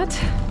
that.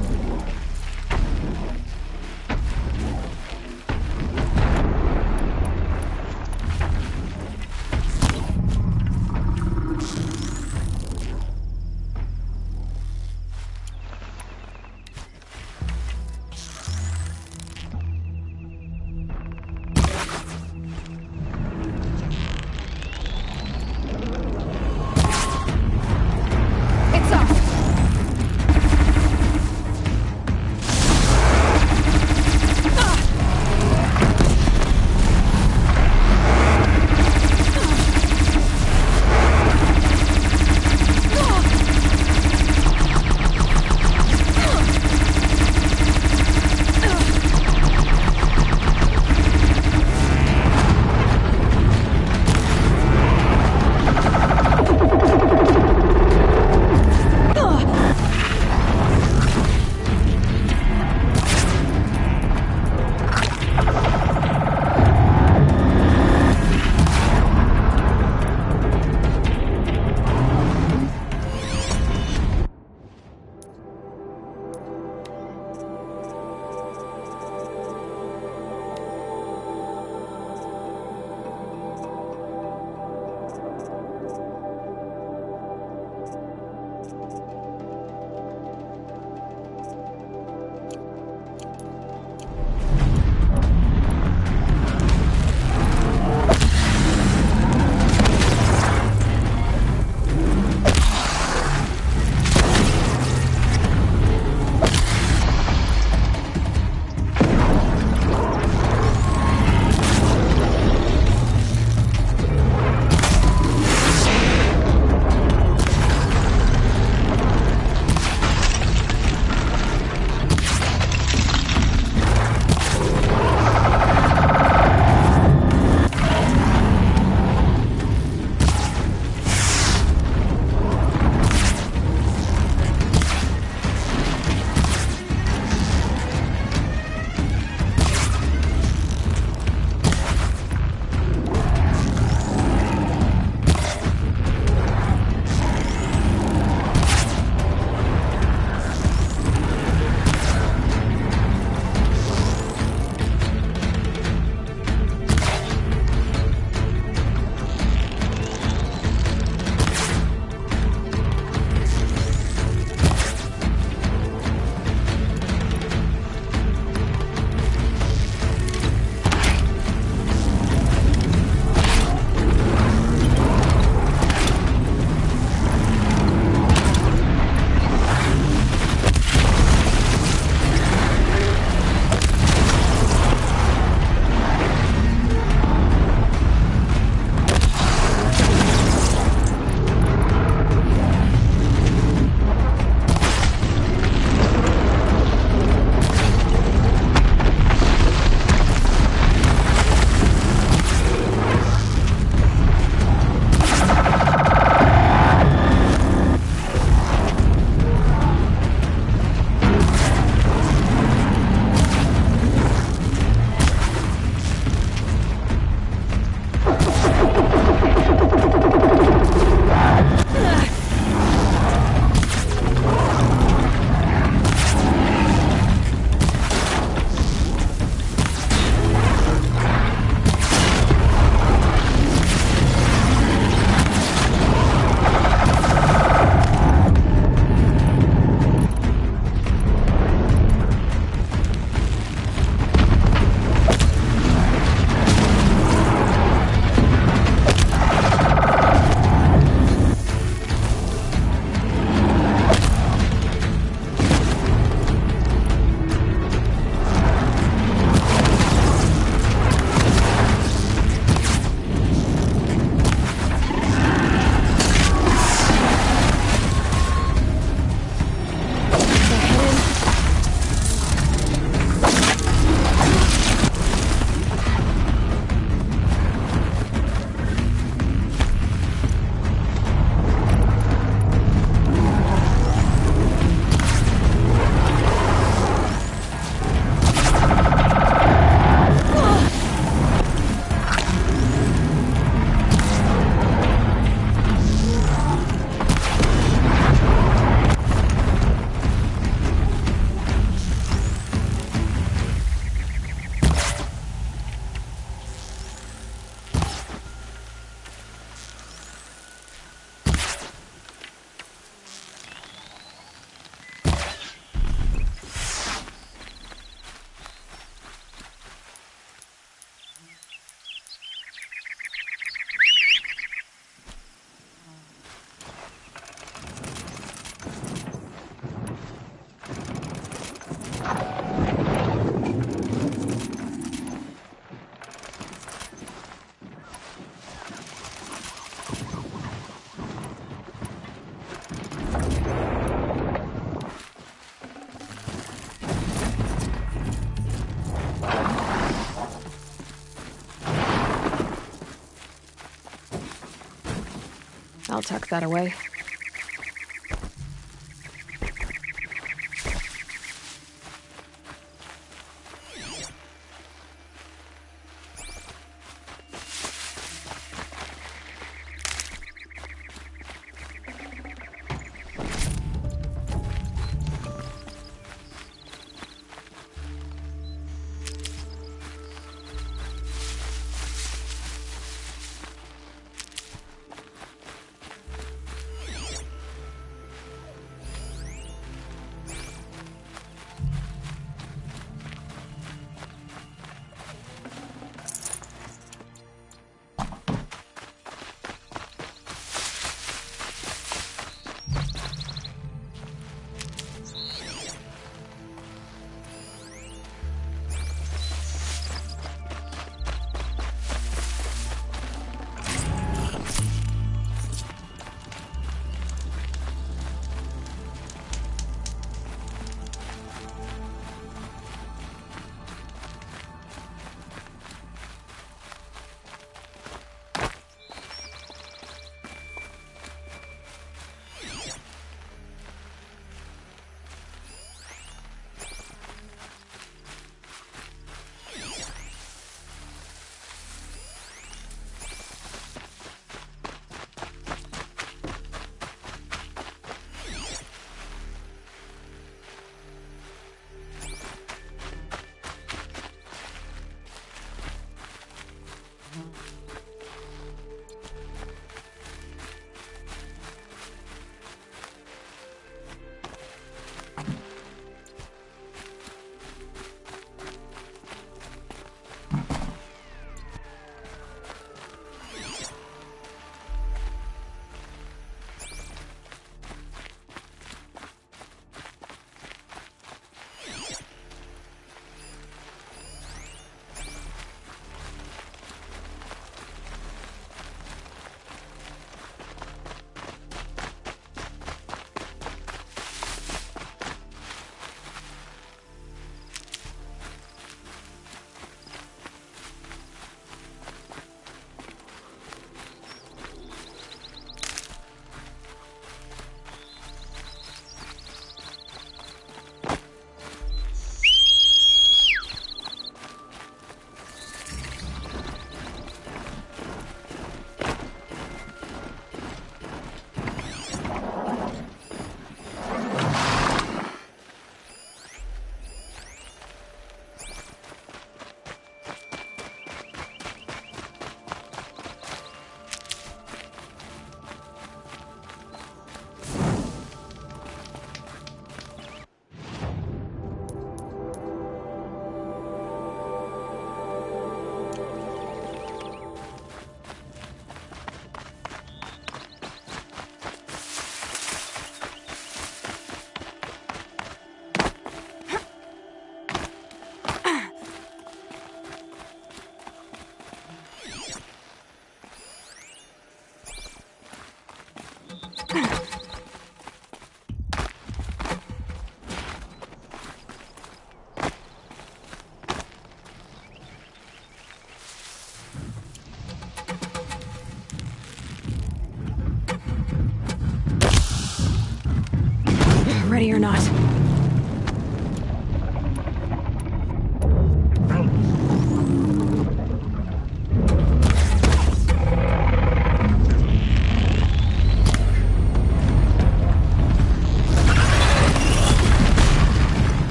I'll tuck that away.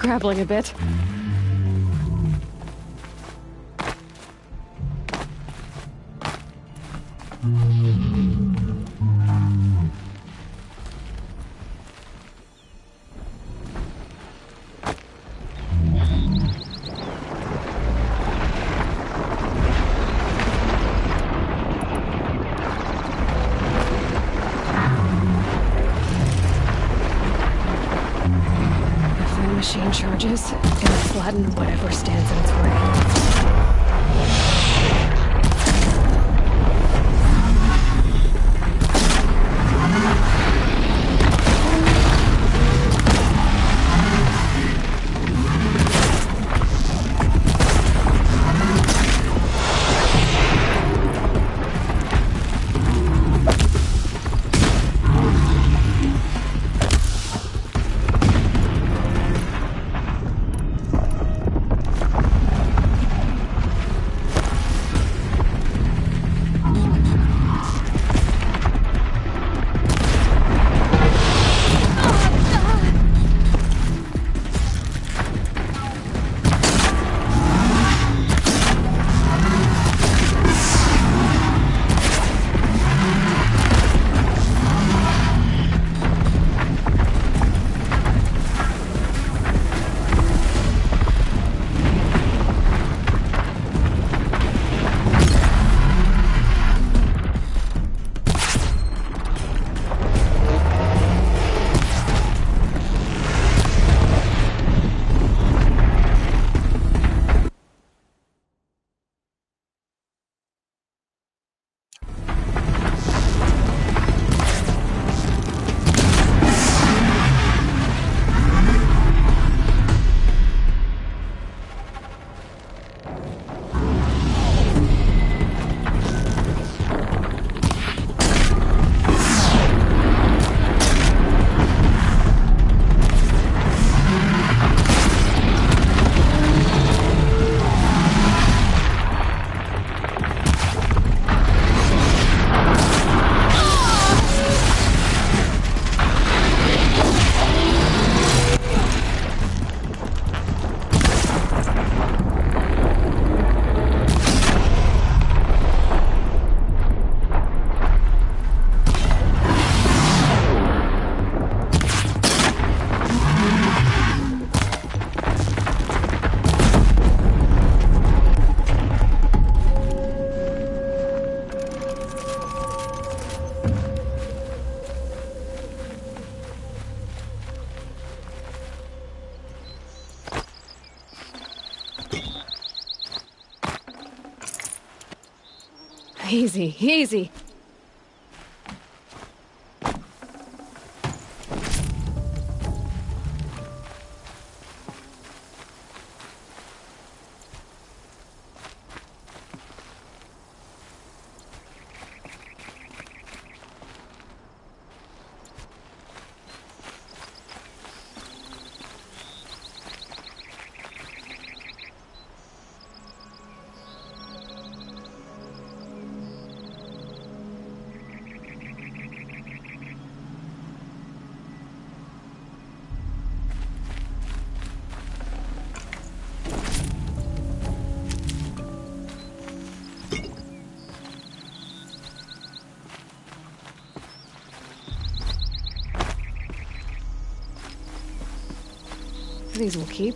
scrabbling a bit. Machine charges and flatten whatever stands in its way. Easy, easy. These will keep.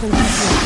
complete.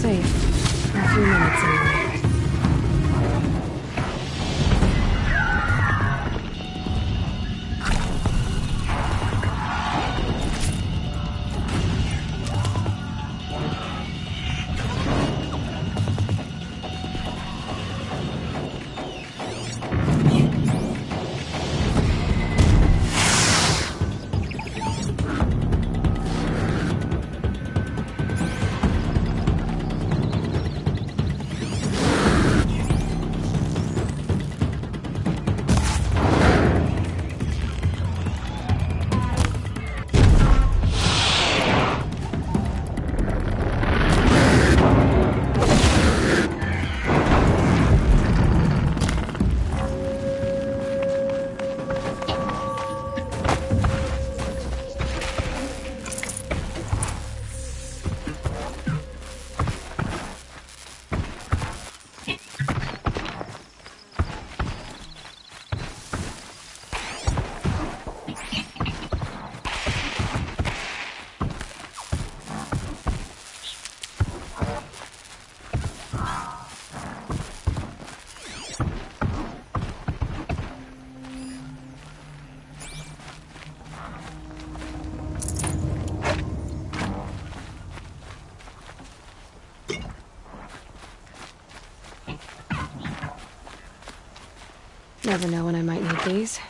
Safe. For a few minutes anyway. Never know when I might need these.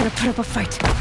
Gotta put up a fight.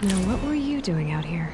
Now, what were you doing out here?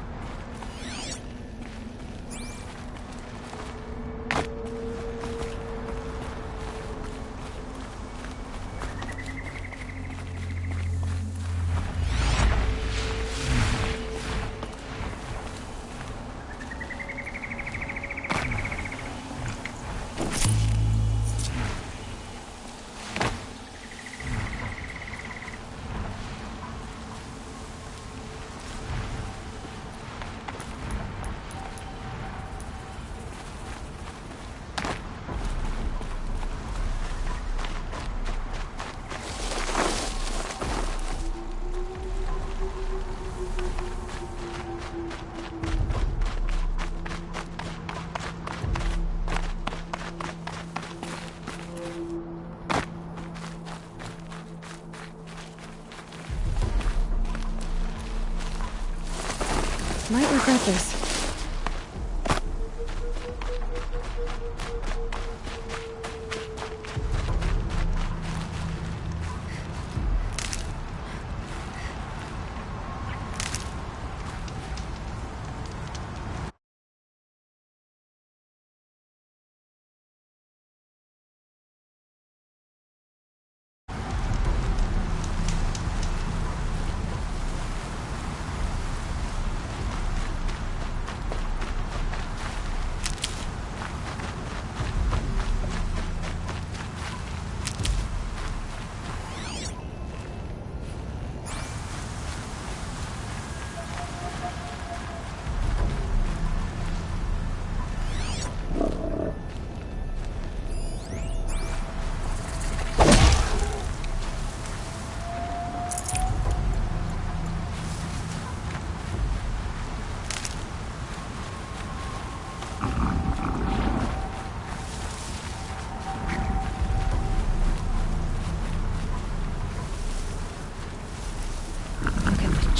Might regret this.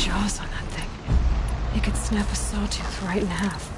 jaws on that thing. It could snap a sawtooth right in half.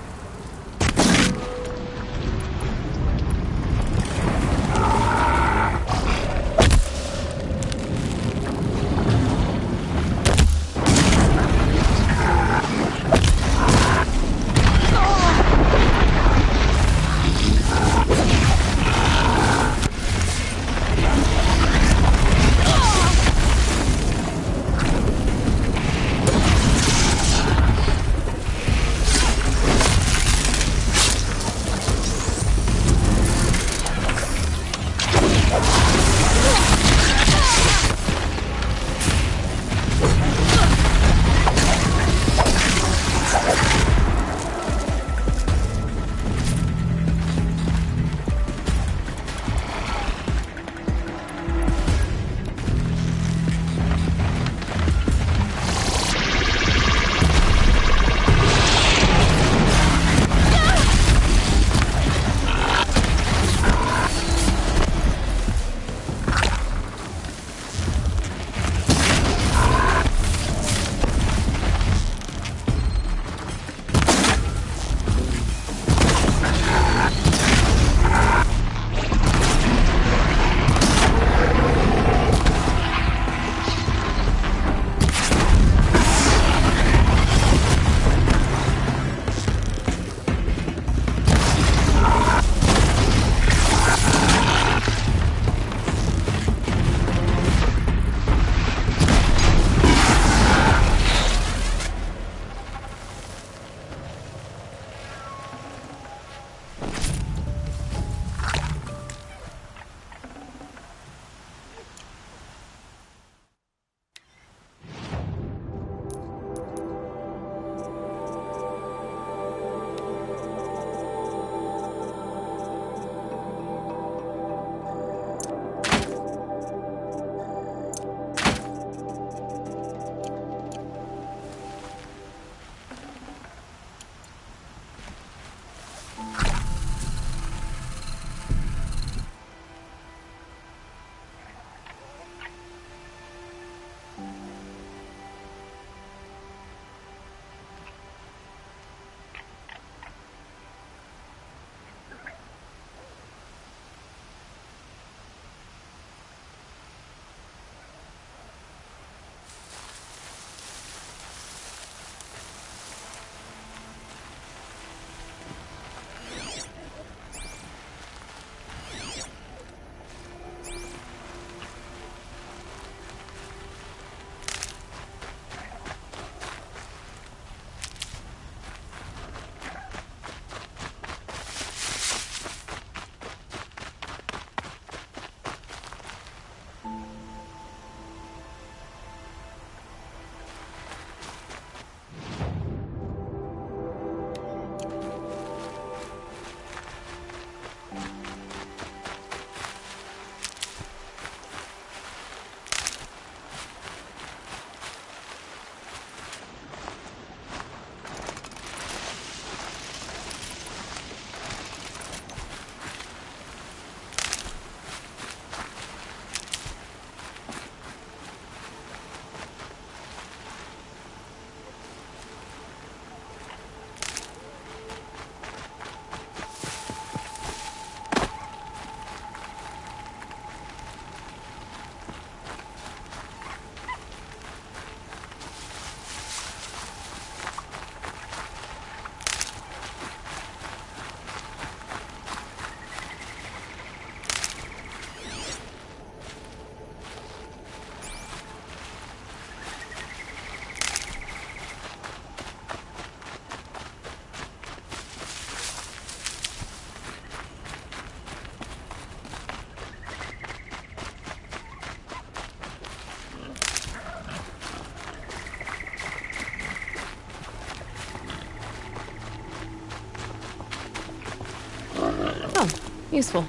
Useful.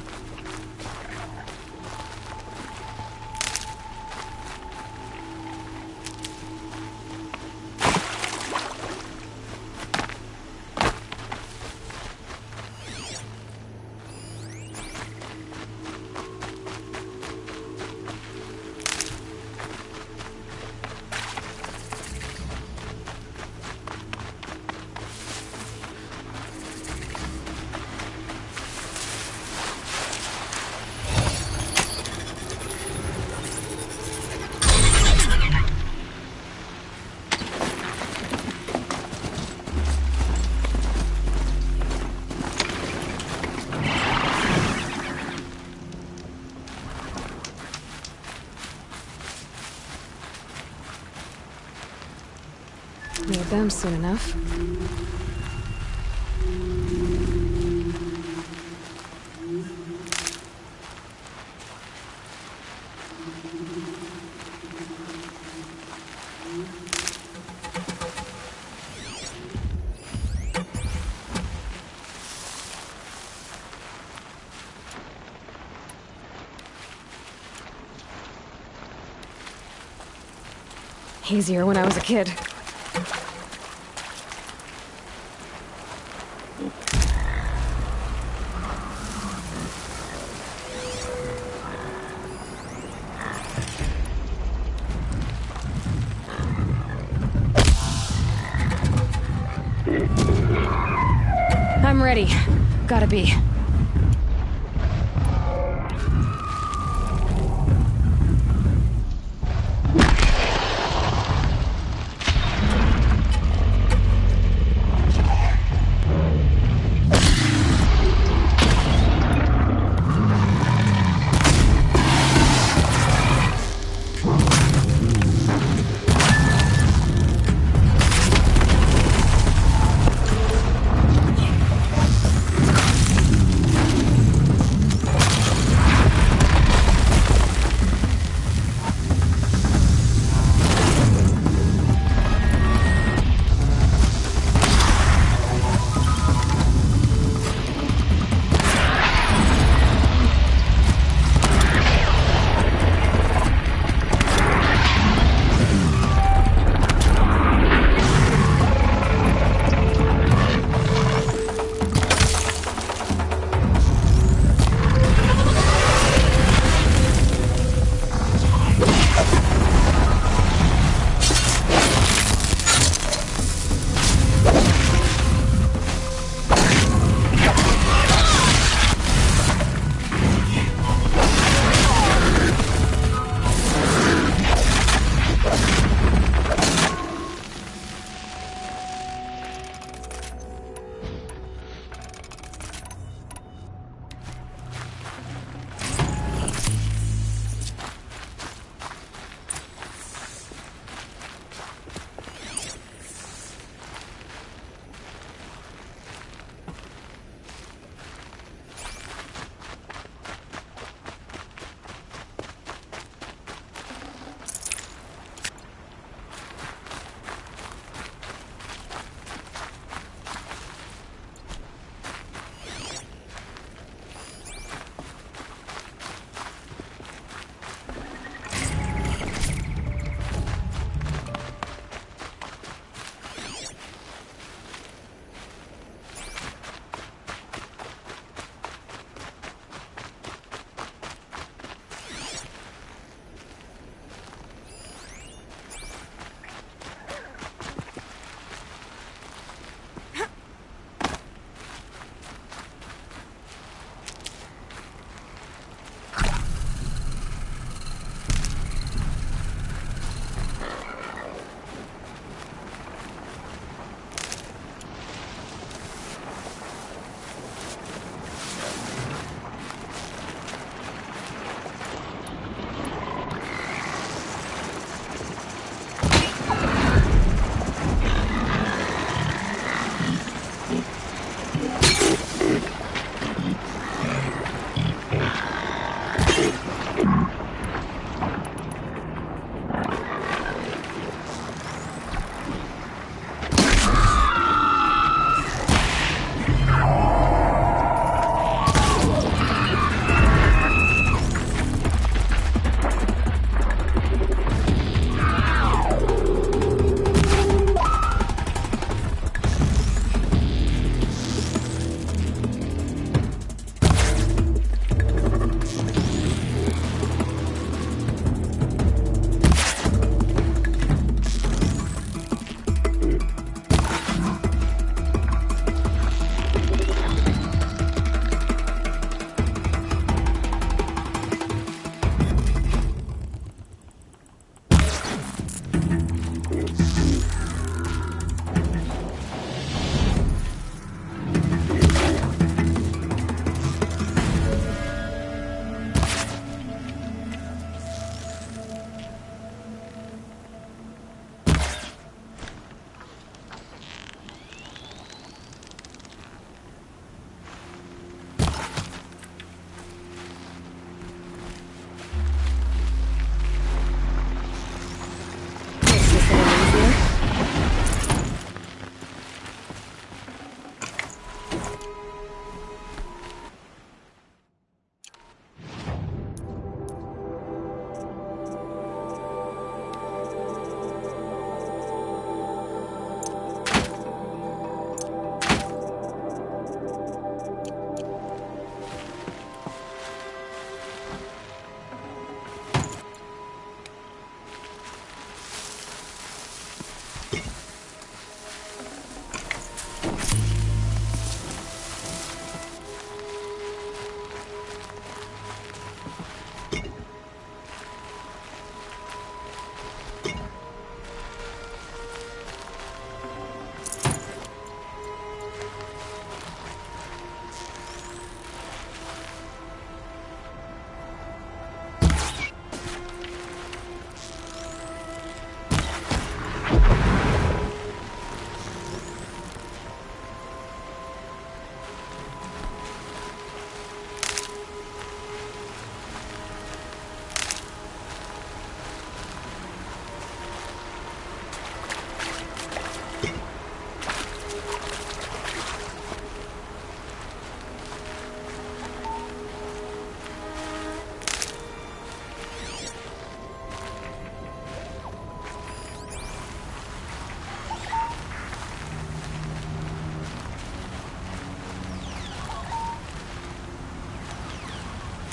Need them soon enough. Easier when I was a kid. I'm ready. Gotta be.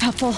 Helpful.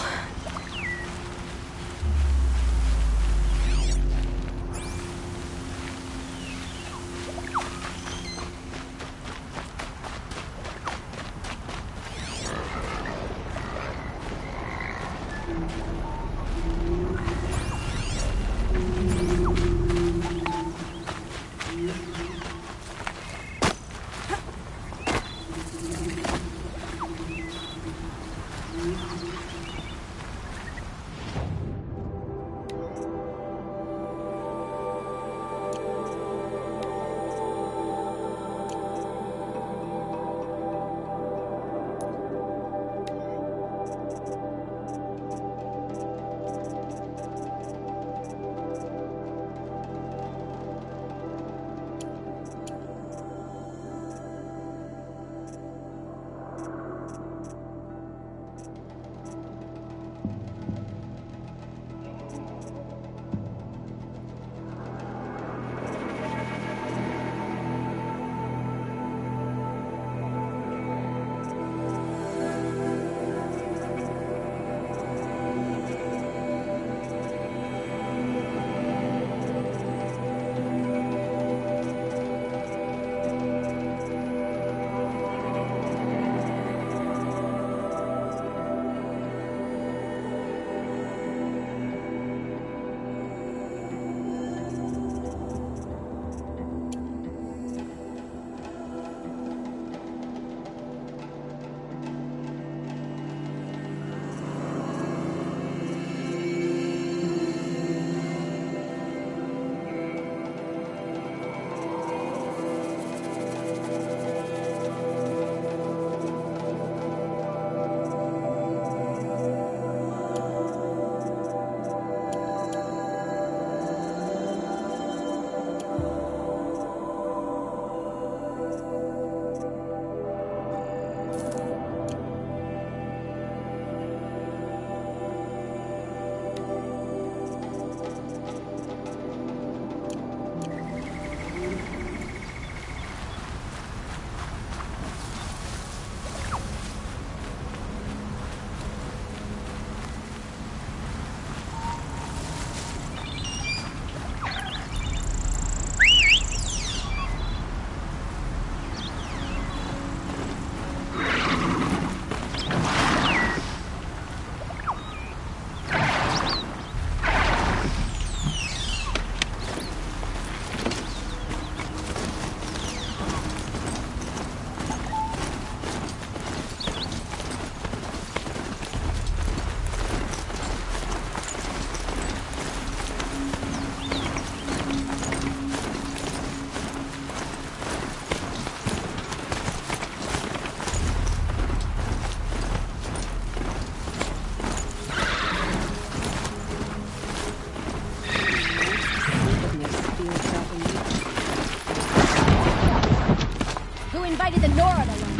Invited the Nora to learn.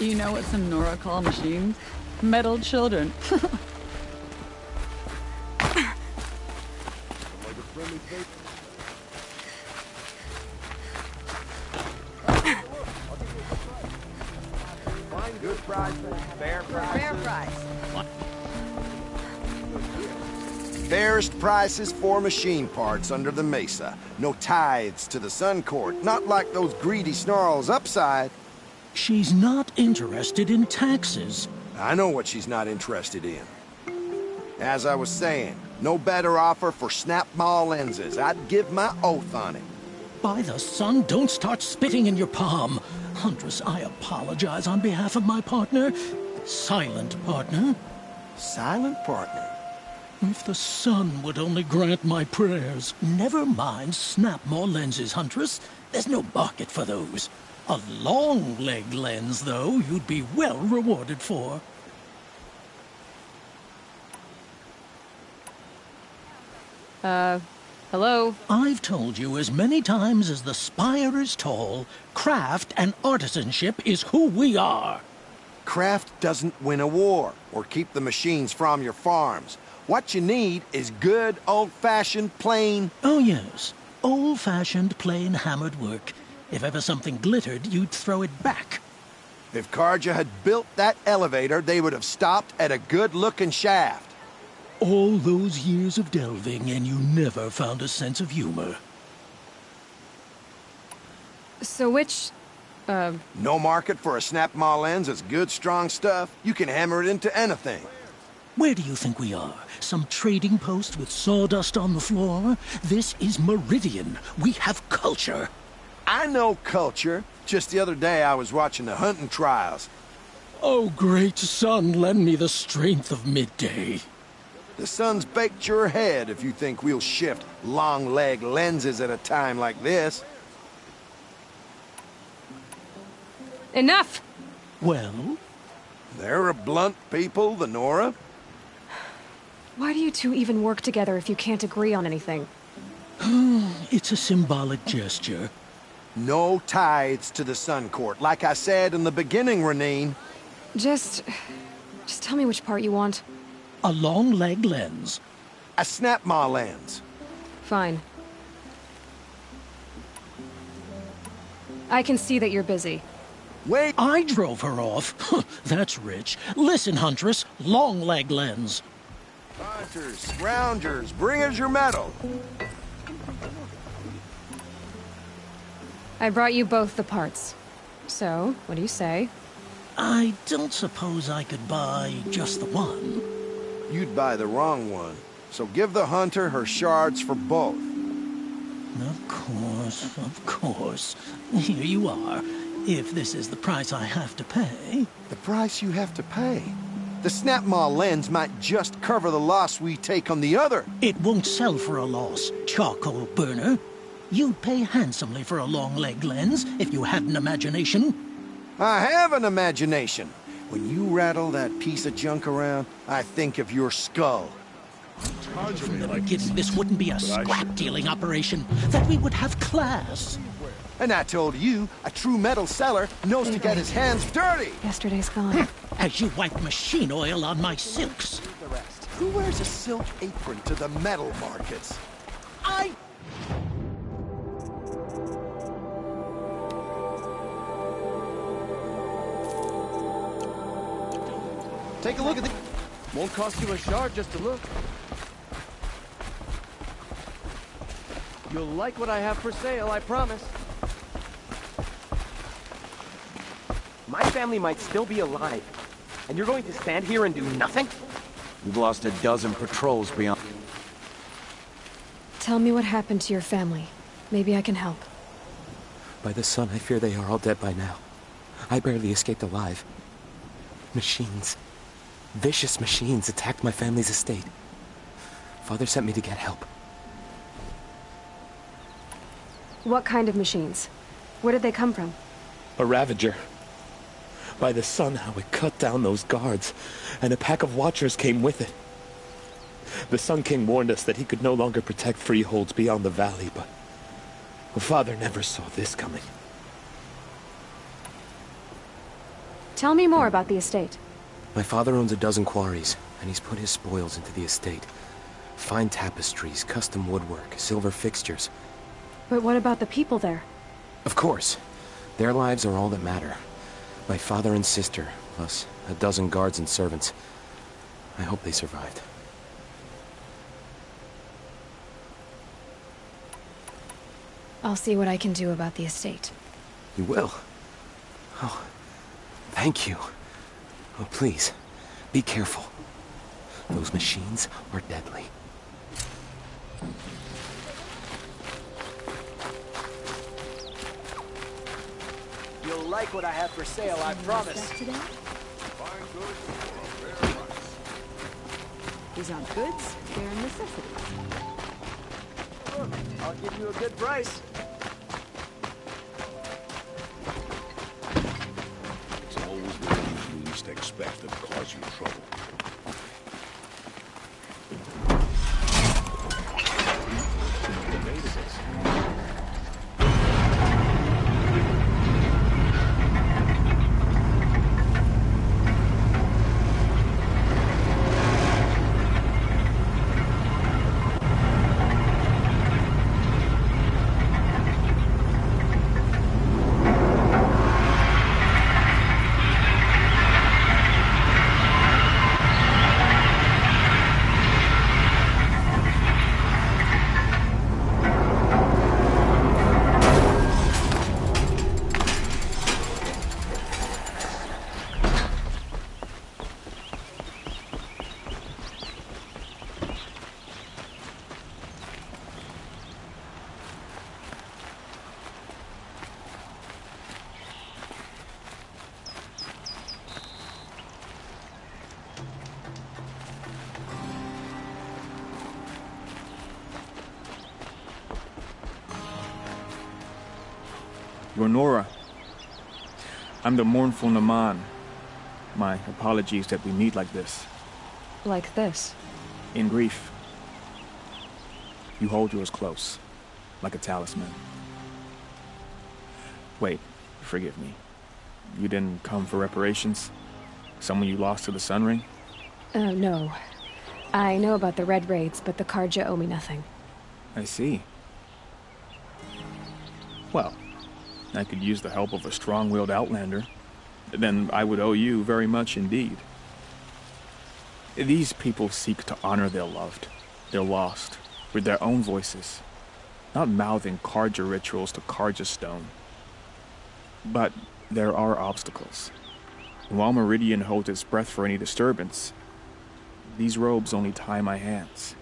You know what some Nora call machines? Metal children. Good price, fair price. Fair price. Fairest prices for machine parts under the mesa. No tithes to the Sun Court, not like those greedy snarls upside. She's not interested in taxes. I know what she's not interested in. As I was saying, no better offer for snap maw lenses. I'd give my oath on it. By the sun, don't start spitting in your palm. Huntress, I apologize on behalf of my partner. Silent partner. Silent partner? If the sun would only grant my prayers. Never mind snap-maw lenses, Huntress. There's no market for those. A long-leg lens, though, you'd be well rewarded for. Hello? I've told you as many times as the spire is tall, craft and artisanship is who we are. Craft doesn't win a war or keep the machines from your farms. What you need is good, old-fashioned, plain... Oh, yes. Old-fashioned, plain hammered work. If ever something glittered, you'd throw it back. If Karja had built that elevator, they would have stopped at a good-looking shaft. All those years of delving, and you never found a sense of humor. So which, No market for a snap-maw lens is good, strong stuff. You can hammer it into anything. Where do you think we are? Some trading post with sawdust on the floor? This is Meridian. We have culture. I know culture. Just the other day I was watching the hunting trials. Oh, great sun, lend me the strength of midday. The sun's baked your head if you think we'll shift long-leg lenses at a time like this. enough! Well? They're a blunt people, the Nora. Why do you two even work together if you can't agree on anything? It's a symbolic gesture. No tithes to the Sun Court, like I said in the beginning, Renine. Just tell me which part you want. A long-leg lens. A snap-maw lens. Fine. I can see that you're busy. Wait! I drove her off. That's rich. Listen, Huntress, long-leg lens. Hunters, scroungers, bring us your metal. I brought you both the parts. So, what do you say? I don't suppose I could buy just the one. You'd buy the wrong one. So give the hunter her shards for both. Of course. Here you are. If this is the price I have to pay. The price you have to pay? The snap-maw lens might just cover the loss we take on the other. It won't sell for a loss, charcoal burner. You'd pay handsomely for a long-leg lens if you had an imagination. I have an imagination. When you rattle that piece of junk around, I think of your skull. From the beginning, this wouldn't be a scrap-dealing operation. That we would have class. And I told you, a true metal seller knows to get his hands dirty. Yesterday's gone. As you wipe machine oil on my silks. Who wears a silk apron to the metal markets? Take a look at the... Won't cost you a shard just to look. You'll like what I have for sale, I promise. My family might still be alive, and you're going to stand here and do nothing? We've lost a dozen patrols beyond... Tell me what happened to your family. Maybe I can help. By the sun, I fear they are all dead by now. I barely escaped alive. Machines. Vicious machines attacked my family's estate. Father sent me to get help. What kind of machines? Where did they come from? A Ravager. By the sun, how it cut down those guards, and a pack of watchers came with it. The Sun King warned us that he could no longer protect freeholds beyond the valley, but Father never saw this coming. Tell me more about the estate. My father owns a dozen quarries, and he's put his spoils into the estate. Fine tapestries, custom woodwork, silver fixtures. But what about the people there? Of course. Their lives are all that matter. My father and sister, plus a dozen guards and servants. I hope they survived. I'll see what I can do about the estate. You will? Oh, thank you. Oh, please, be careful. Those machines are deadly. You'll like what I have for sale, I promise. Today? These aren't goods, they're necessities. Look, I'll give you a good price. It's always the things you least expect that cause you trouble. Nora. I'm the mournful Naman. My apologies that we meet like this. Like this? In grief. You hold yours close, like a talisman. Wait, forgive me. You didn't come for reparations? Someone you lost to the Sun Ring? No. I know about the Red Raids, but the Karja owe me nothing. I see. Well, I could use the help of a strong-willed outlander. Then I would owe you very much indeed. These people seek to honor their loved, their lost, with their own voices, not mouthing Karja rituals to Karja stone. But there are obstacles. And while Meridian holds its breath for any disturbance, these robes only tie my hands.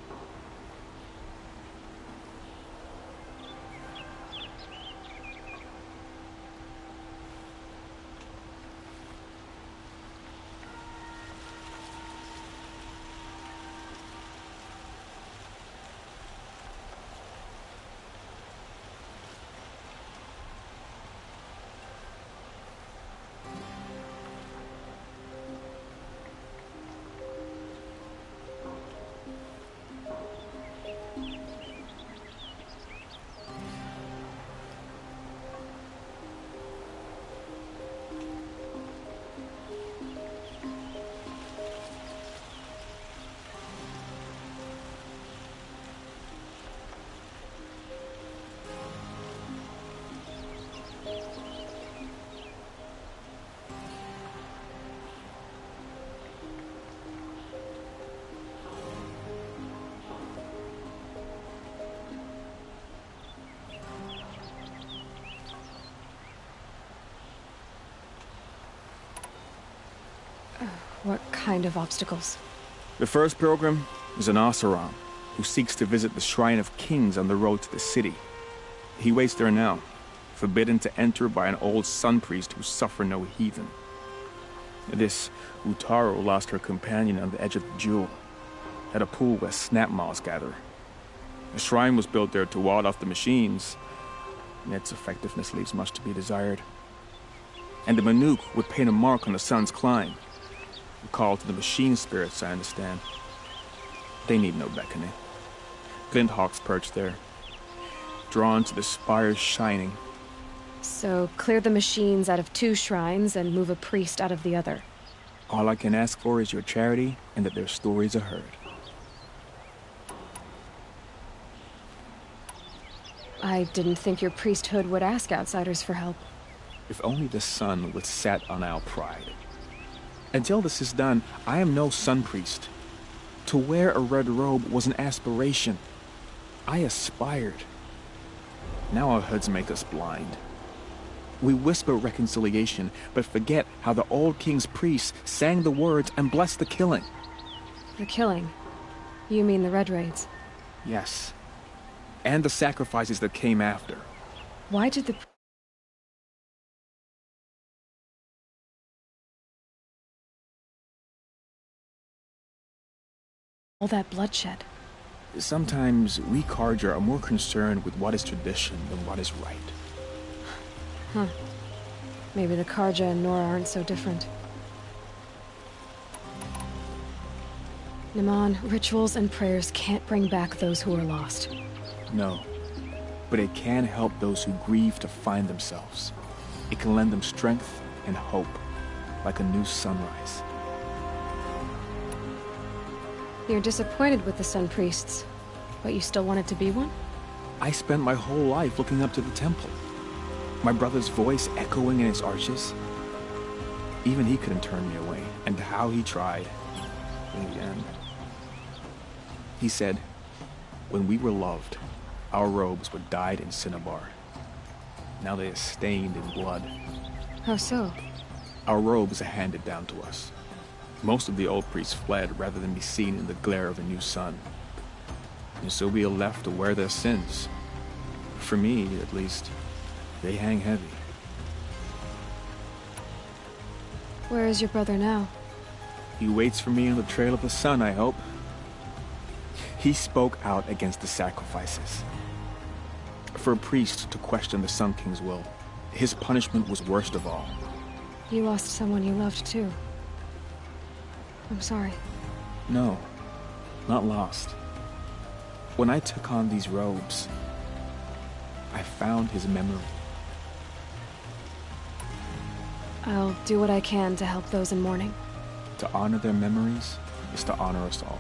What kind of obstacles? The first pilgrim is an Oseram, who seeks to visit the Shrine of Kings on the road to the city. He waits there now, forbidden to enter by an old sun priest who suffer no heathen. This Utaro lost her companion on the edge of the Jewel, at a pool where snap moths gather. A shrine was built there to ward off the machines, and its effectiveness leaves much to be desired. And the Manuk would paint a mark on the sun's climb, a call to the machine spirits, I understand. They need no beckoning. Glint hawks perch there, drawn to the spire's shining. So clear the machines out of 2 shrines and move a priest out of the other. All I can ask for is your charity and that their stories are heard. I didn't think your priesthood would ask outsiders for help. If only the sun would set on our pride. Until this is done, I am no sun priest. To wear a red robe was an aspiration. I aspired. Now our hoods make us blind. We whisper reconciliation, but forget how the old king's priests sang the words and blessed the killing. The killing? You mean the Red Raids? Yes. And the sacrifices that came after. Why did the... all that bloodshed? Sometimes we Carja are more concerned with what is tradition than what is right. Huh. Maybe the Carja and Nora aren't so different. Niman, rituals and prayers can't bring back those who are lost. No. But it can help those who grieve to find themselves. It can lend them strength and hope, like a new sunrise. You're disappointed with the Sun Priests, but you still wanted to be one? I spent my whole life looking up to the temple. My brother's voice echoing in its arches. Even he couldn't turn me away, and how he tried. In the end. He said, when we were loved, our robes were dyed in cinnabar. Now they are stained in blood. How so? Our robes are handed down to us. Most of the old priests fled rather than be seen in the glare of a new sun. And so we are left to wear their sins. For me, at least, they hang heavy. Where is your brother now? He waits for me on the trail of the sun, I hope. He spoke out against the sacrifices. For a priest to question the Sun King's will, his punishment was worst of all. You lost someone you loved too. I'm sorry. No, not lost. When I took on these robes, I found his memory. I'll do what I can to help those in mourning. To honor their memories is to honor us all.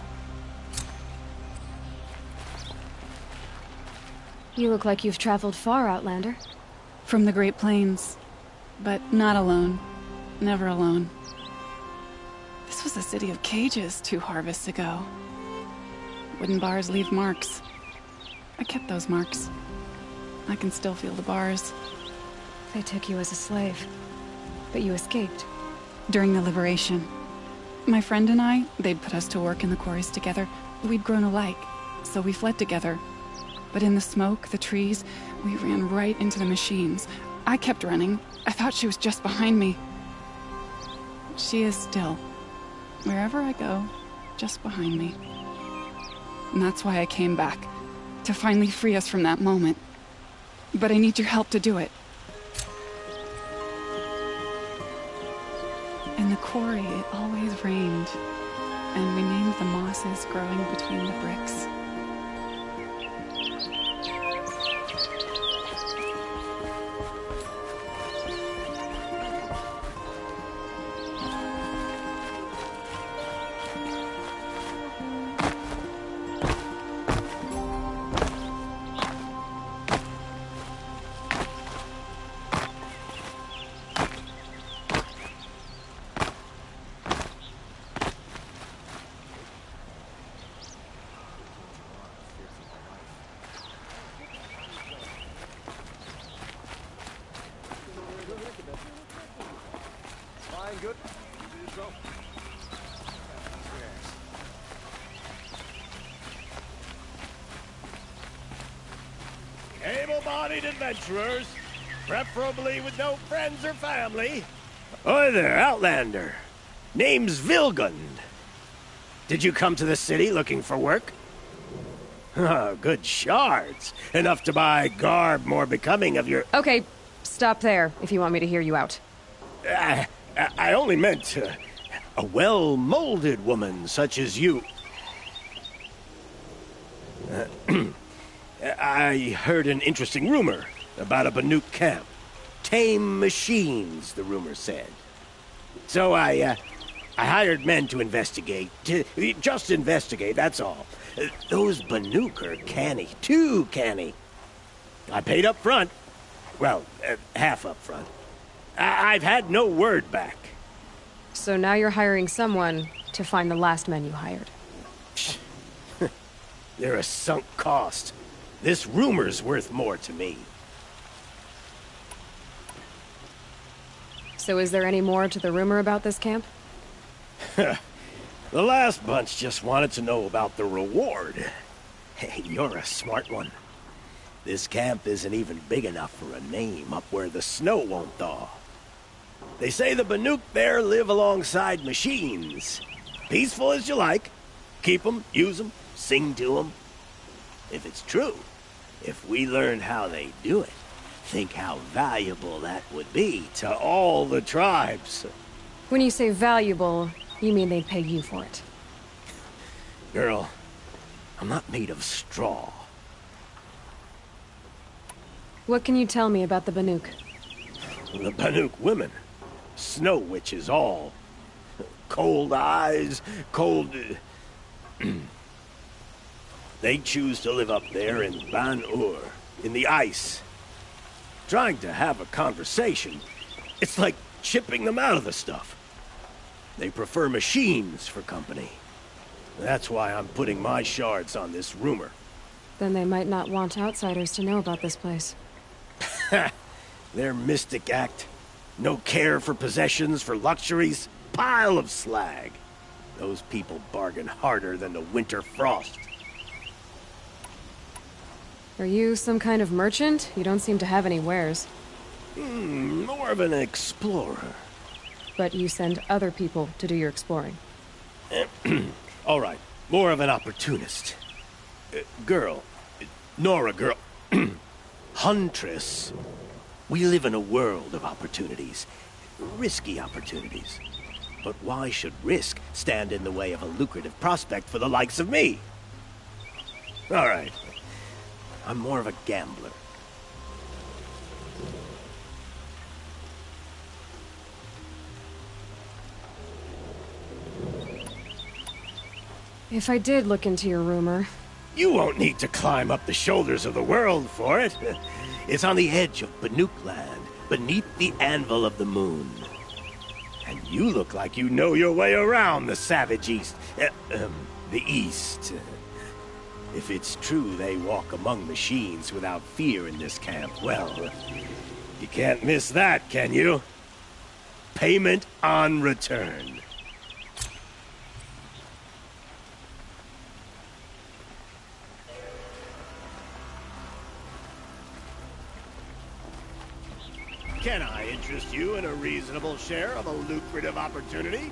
You look like you've traveled far, Outlander. From the Great Plains. But not alone. Never alone. This was a city of cages 2 harvests ago. Wooden bars leave marks. I kept those marks. I can still feel the bars. They took you as a slave, but you escaped. During the liberation. My friend and I, they'd put us to work in the quarries together. We'd grown alike, so we fled together. But in the smoke, the trees, we ran right into the machines. I kept running. I thought she was just behind me. She is still. Wherever I go, just behind me. And that's why I came back. To finally free us from that moment. But I need your help to do it. In the quarry, it always rained. And we named the mosses growing between the bricks. Able-bodied adventurers, preferably with no friends or family. Oi there, Outlander. Name's Vilgund. Did you come to the city looking for work? Oh, good shards. Enough to buy garb more becoming of your... Okay, stop there if you want me to hear you out. I only meant a well-molded woman such as you. I heard an interesting rumor about a Banuk camp. tame machines, the rumor said. So I hired men to investigate. Just investigate, that's all. Those Banuk are canny, too canny. I paid up front. Well, half up front. I've had no word back. So now you're hiring someone to find the last men you hired. They're a sunk cost. This rumor's worth more to me. So is there any more to the rumor about this camp? The last bunch just wanted to know about the reward. Hey, you're a smart one. This camp isn't even big enough for a name up where the snow won't thaw. They say the Banuk there live alongside machines. Peaceful as you like. Keep them, use them, sing to them. If it's true, if we learn how they do it, think how valuable that would be to all the tribes. When you say valuable, you mean they'd pay you for it. Girl, I'm not made of straw. What can you tell me about the Banuk? The Banuk women. Snow witches all. Cold eyes, cold... They choose to live up there in Ban-Ur, in the ice. Trying to have a conversation, it's like chipping them out of the stuff. They prefer machines for company. That's why I'm putting my shards on this rumor. Then they might not want outsiders to know about this place. Their mystic act. No care for possessions, for luxuries. Pile of slag. Those people bargain harder than the winter frost. Are you some kind of merchant? You don't seem to have any wares. More of an explorer. But you send other people to do your exploring. All right, more of an opportunist. Girl. Nora girl. Huntress. We live in a world of opportunities. Risky opportunities. But why should risk stand in the way of a lucrative prospect for the likes of me? All right. I'm more of a gambler. If I did look into your rumor... You won't need to climb up the shoulders of the world for it. It's on the edge of Banuk land, beneath the anvil of the moon. And you look like you know your way around the savage east. The east. If it's true they walk among machines without fear in this camp, well, you can't miss that, can you? Payment on return. Can I interest you in a reasonable share of a lucrative opportunity?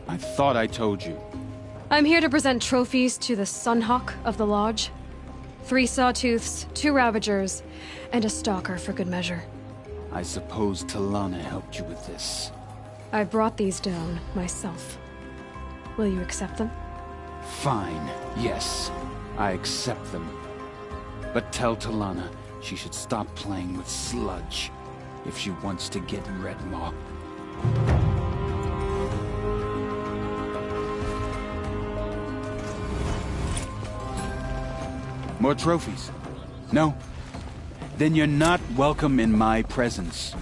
I thought I told you. I'm here to present trophies to the Sunhawk of the Lodge. 3 sawtooths, 2 ravagers, and a stalker for good measure. I suppose Talana helped you with this. I brought these down myself. Will you accept them? Fine, yes. I accept them. But tell Talana she should stop playing with sludge if she wants to get Redmaw. More trophies? No? Then you're not welcome in my presence.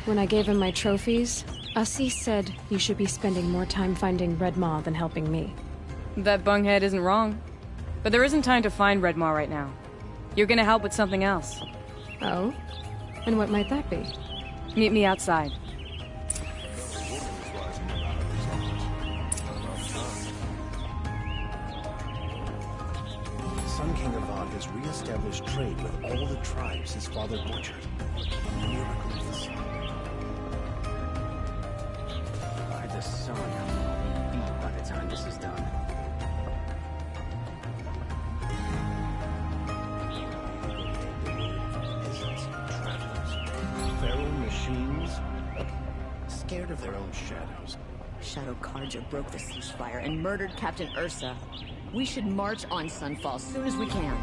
When I gave him my trophies, Ussie said you should be spending more time finding Redmaw than helping me. That bunghead isn't wrong. But there isn't time to find Redmaw right now. You're gonna help with something else. Oh? And what might that be? Meet me outside. Sun King Avad has re-established trade with all the tribes his father butchered. A miracle of the sun. By the sun, I'll be beat by the time this is done. Feral machines? Scared of their own shadows. Shadow Carja broke the ceasefire and murdered Captain Ursa. We should march on Sunfall as soon as we can.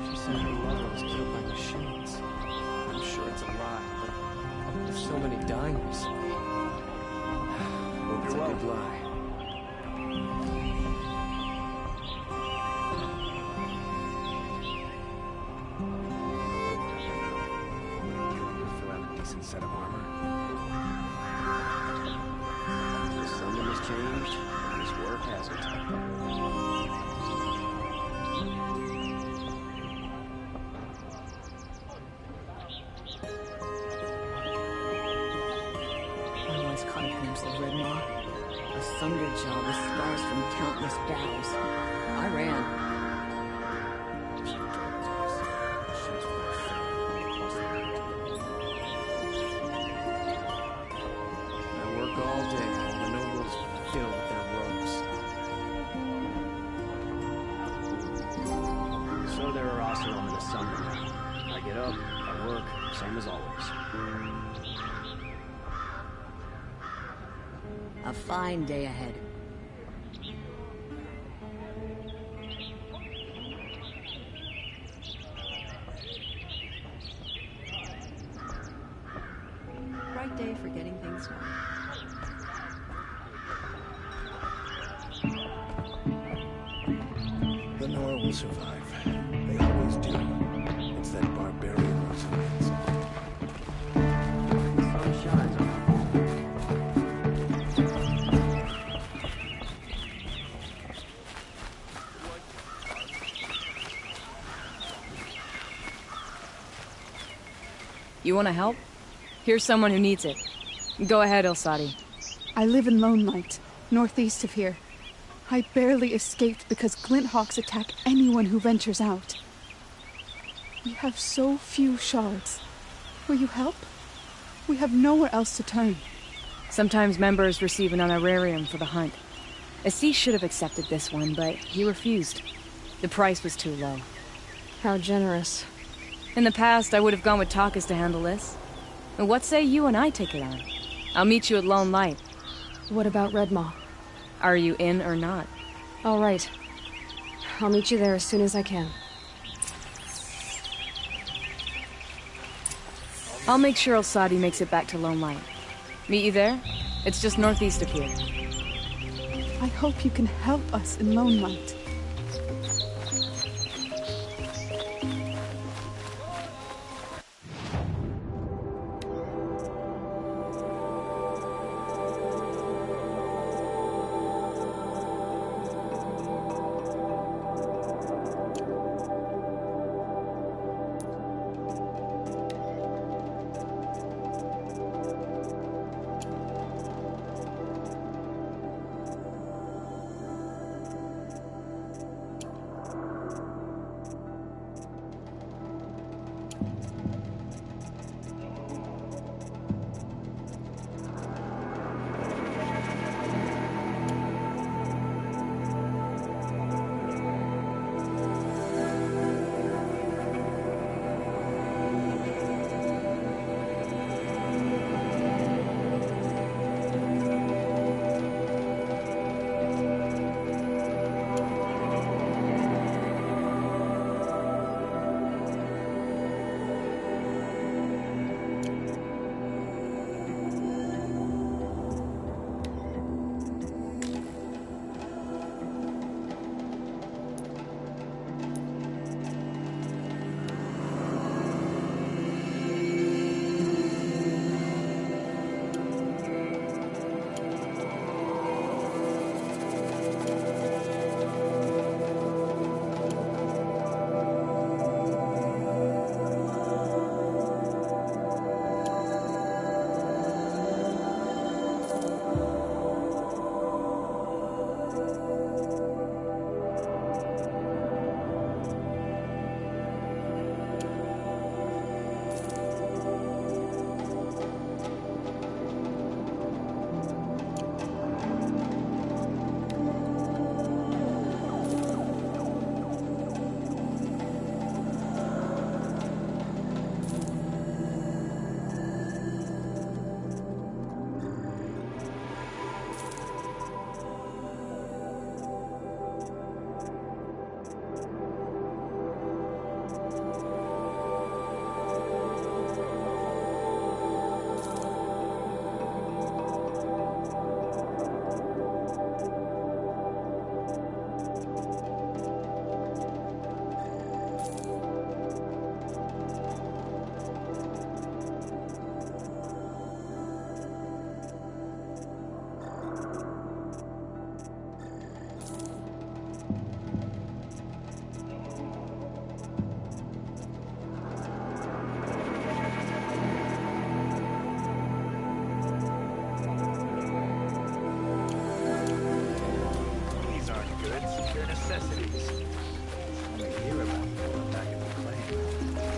She said her lover was killed by machines. I'm sure it's a lie, but there's so many dying recently. It's a big lie. Set of armor. The sun has changed, and his work hasn't. I once caught a glimpse of Red Maw. A sundered jaw with scars from countless battles. I ran. All day, the nobles fill their robes. So there are also in the summer. I get up, I work, same as always. A fine day ahead. Bright day for getting things done. The Nora will survive. They always do. It's that barbarian who's wins. The sun shines on them. You wanna help? Here's someone who needs it. Go ahead, Elsadi. I live in Lone Light, northeast of here. I barely escaped because Glinthawks attack anyone who ventures out. We have so few shards. Will you help? We have nowhere else to turn. Sometimes members receive an honorarium for the hunt. Assis should have accepted this one, but he refused. The price was too low. How generous. In the past, I would have gone with Takas to handle this. But what say you and I take it on? I'll meet you at Lone Light. What about Red Maw? Are you in or not? All right. I'll meet you there as soon as I can. I'll make sure Elsadi makes it back to Lone Light. Meet you there? It's just northeast of here. I hope you can help us in Lone Light.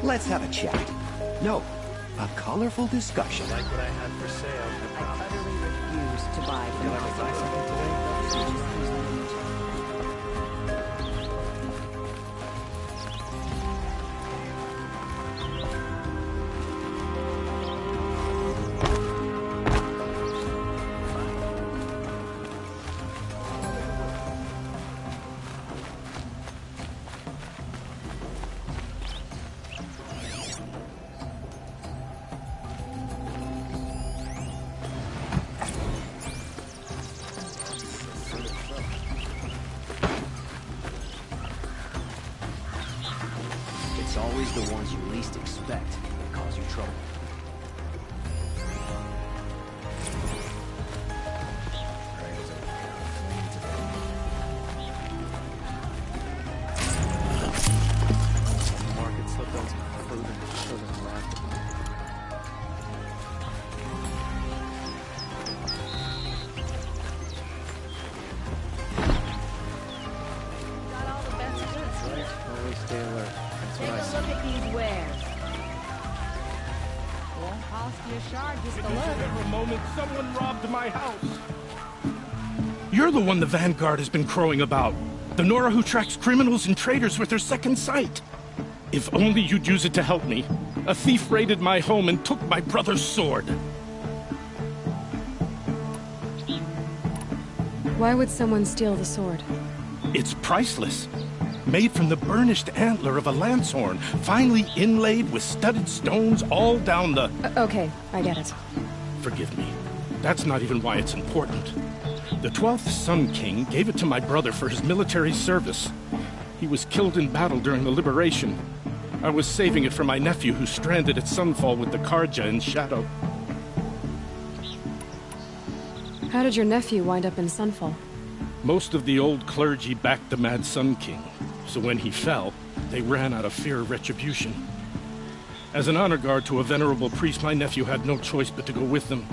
Let's have a chat. No, a colorful discussion. Like what I had for sale. I utterly refuse to buy from It's always the ones you least expect that cause you trouble. The market slipped on some clothing to show them left. Always stay alert. That's what I Take a say. look at these wares. Won't cost you a shard just to look. For a moment, someone robbed my house. You're the one the Vanguard has been crowing about. The Nora who tracks criminals and traitors with her second sight. If only you'd use it to help me. A thief raided my home and took my brother's sword. Why would someone steal the sword? It's priceless. Made from the burnished antler of a lancehorn, finely inlaid with studded stones all down the... Okay, I get it. Forgive me. That's not even why it's important. The 12th Sun King gave it to my brother for his military service. He was killed in battle during the Liberation. I was saving it for my nephew who's stranded at Sunfall with the Karja in Shadow. How did your nephew wind up in Sunfall? Most of the old clergy backed the Mad Sun King, so when he fell, they ran out of fear of retribution. As an honor guard to a venerable priest, my nephew had no choice but to go with them.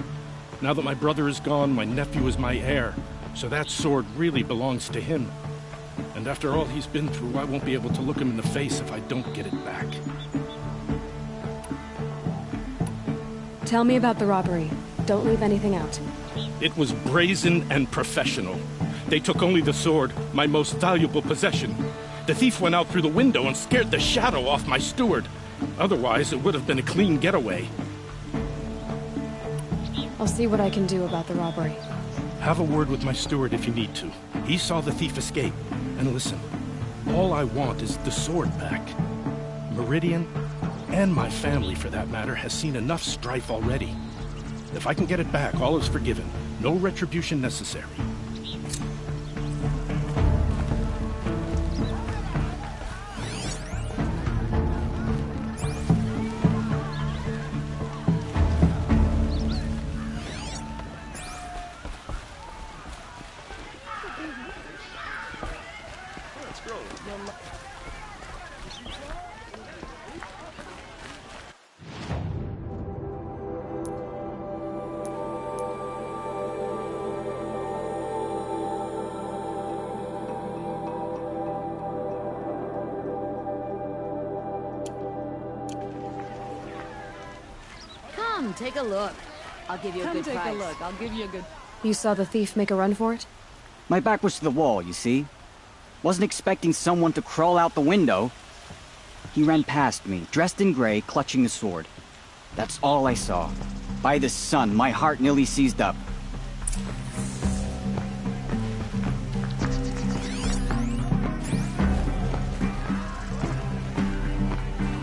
Now that my brother is gone, my nephew is my heir, so that sword really belongs to him. And after all he's been through, I won't be able to look him in the face if I don't get it back. Tell me about the robbery. Don't leave anything out. It was brazen and professional. They took only the sword, my most valuable possession. The thief went out through the window and scared the shadow off my steward. Otherwise, it would have been a clean getaway. I'll see what I can do about the robbery. Have a word with my steward if you need to. He saw the thief escape. And listen, all I want is the sword back. Meridian, and my family for that matter, has seen enough strife already. If I can get it back, all is forgiven. No retribution necessary. Come, take a look. I'll give you a good price. Come take a look. I'll give you a good... You saw the thief make a run for it? My back was to the wall, you see? Wasn't expecting someone to crawl out the window. He ran past me, dressed in gray, clutching the sword. That's all I saw. By the sun, my heart nearly seized up.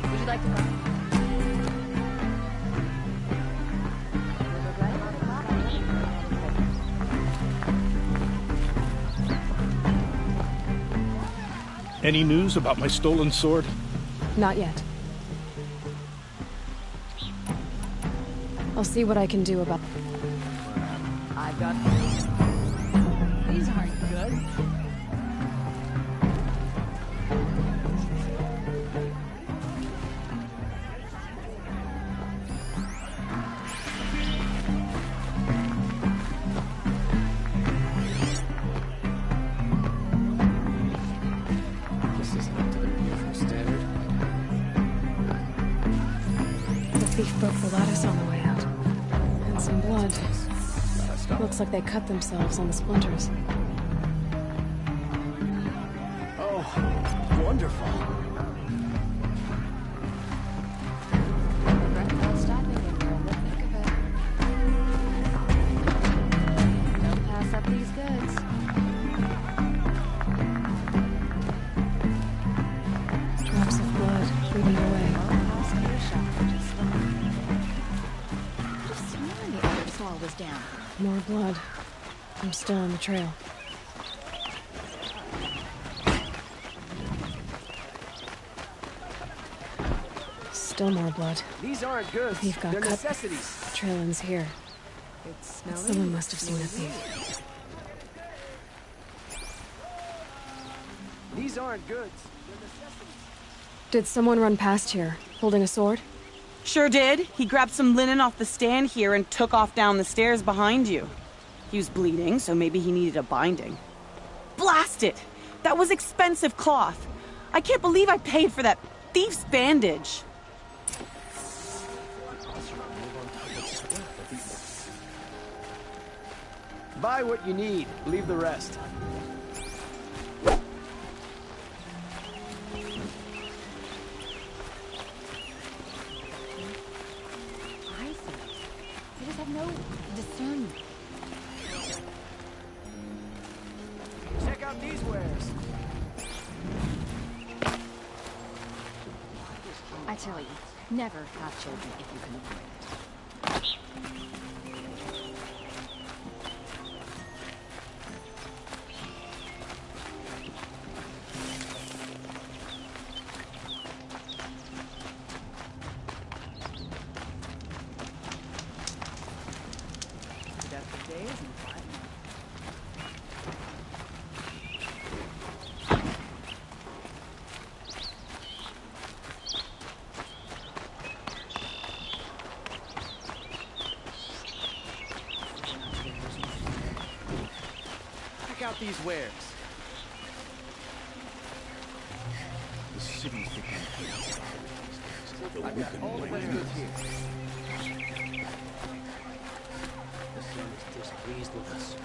Would you like to buy? Any news about my stolen sword? Not yet. I'll see what I can do about... I've got... These aren't good. This isn't up to the beautiful standard. thief broke the lattice on the way out. And some blood. Looks like they cut themselves on the splinters. Oh, wonderful. Don't pass up these goods. Drops of blood leading away. I've sworn the other saw was down. More blood. I'm still on the trail. Still more blood. These aren't goods. Thief got They're cut. necessities. The trail ends here. It's But smelly. someone must have seen a thief. These aren't goods. They're necessities. Did someone run past here, holding a sword? Sure did. He grabbed some linen off the stand here and took off down the stairs behind you. He was bleeding, so maybe he needed a binding. Blast it! That was expensive cloth. I can't believe I paid for that thief's bandage. Buy what you need. Leave the rest. I see. They just have no discernment. Check out these wares. I tell you, never have children if you can avoid it. Check out these wares. The city's I've got all the best goods here. The sun is displeased with us.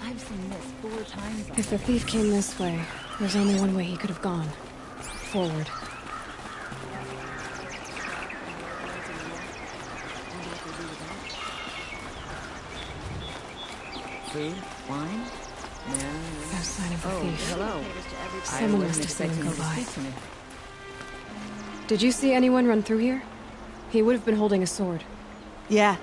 I've seen this 4 times. If the thief came this way, there's only one way he could have gone. Forward. Food? Wine? No. No sign of the Oh, thief. hello. Someone I must wasn't have seen him expecting go you to by. speak to me. Did you see anyone run through here? He would have been holding a sword. Yeah.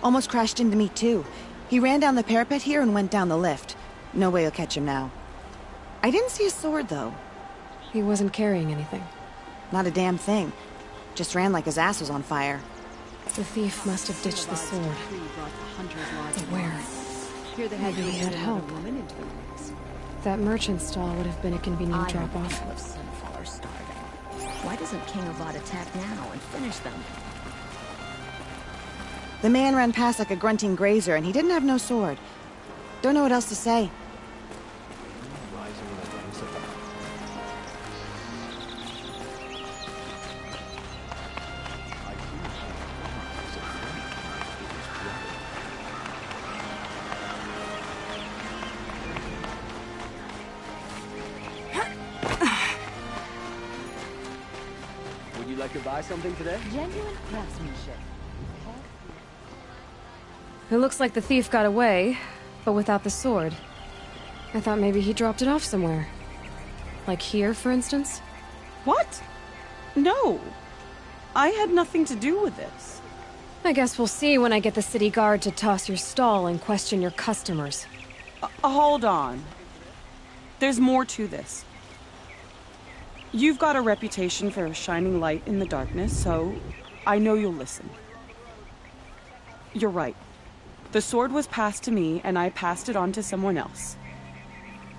Almost crashed into me, too. He ran down the parapet here and went down the lift. No way you'll catch him now. I didn't see a sword, though. He wasn't carrying anything. Not a damn thing. Just ran like his ass was on fire. The thief must have ditched the sword. But where? Here they Maybe he had help. woman into the mix. That merchant stall would have been a convenient I drop-off. people of Sunfall are starving. Why doesn't King Avad attack now and finish them? The man ran past like a grunting grazer, and he didn't have no sword. Don't know what else to say. Would you like to buy something today? Genuine craftsmanship. It looks like the thief got away, but without the sword. I thought maybe he dropped it off somewhere. Like here, for instance? What? No. I had nothing to do with this. I guess we'll see when I get the city guard to toss your stall and question your customers. Hold on. There's more to this. You've got a reputation for shining light in the darkness, so I know you'll listen. You're right. The sword was passed to me, and I passed it on to someone else.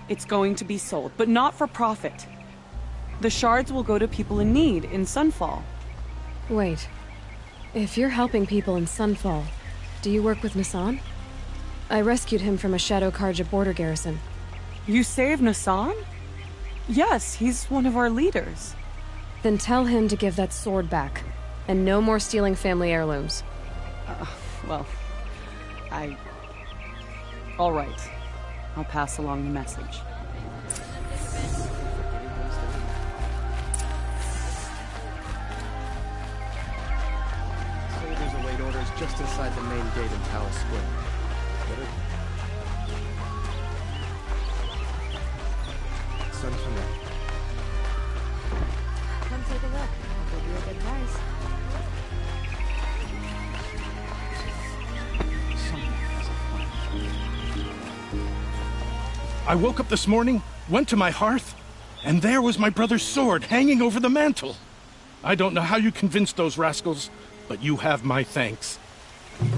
It's going to be sold, but not for profit. The shards will go to people in need in Sunfall. Wait. If you're helping people in Sunfall, do you work with Nassan? I rescued him from a Shadow Karja border garrison. You saved Nassan? Yes, he's one of our leaders. Then tell him to give that sword back. And no more stealing family heirlooms. Well, all right. I'll pass along the message. Soldiers await orders just inside the main gate in Palace Square. Sun for me. Come take a look. I'll give you a good price. I woke up this morning, went to my hearth, and there was my brother's sword hanging over the mantel. I don't know how you convinced those rascals, but you have my thanks. I've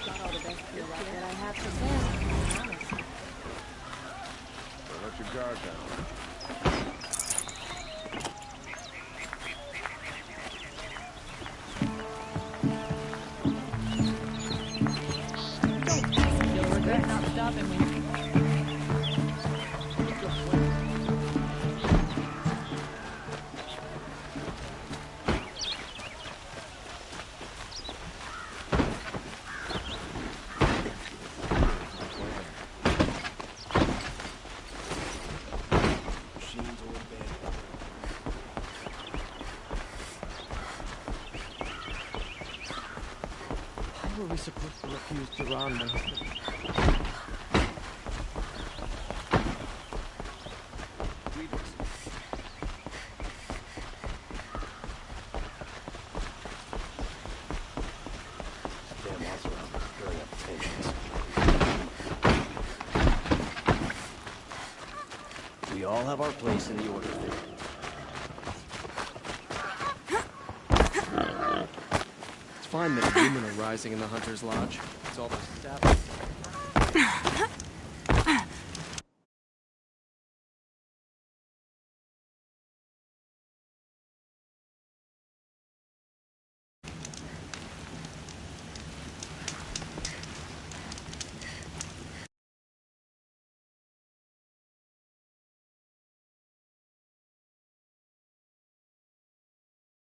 got all the best gear right that I have for sale. Don't let your guard down. You'll regret not stopping me. How were we supposed to refuse Duran when We all have our place in the order. It's fine that women are rising in the Hunter's Lodge. It's all those savages.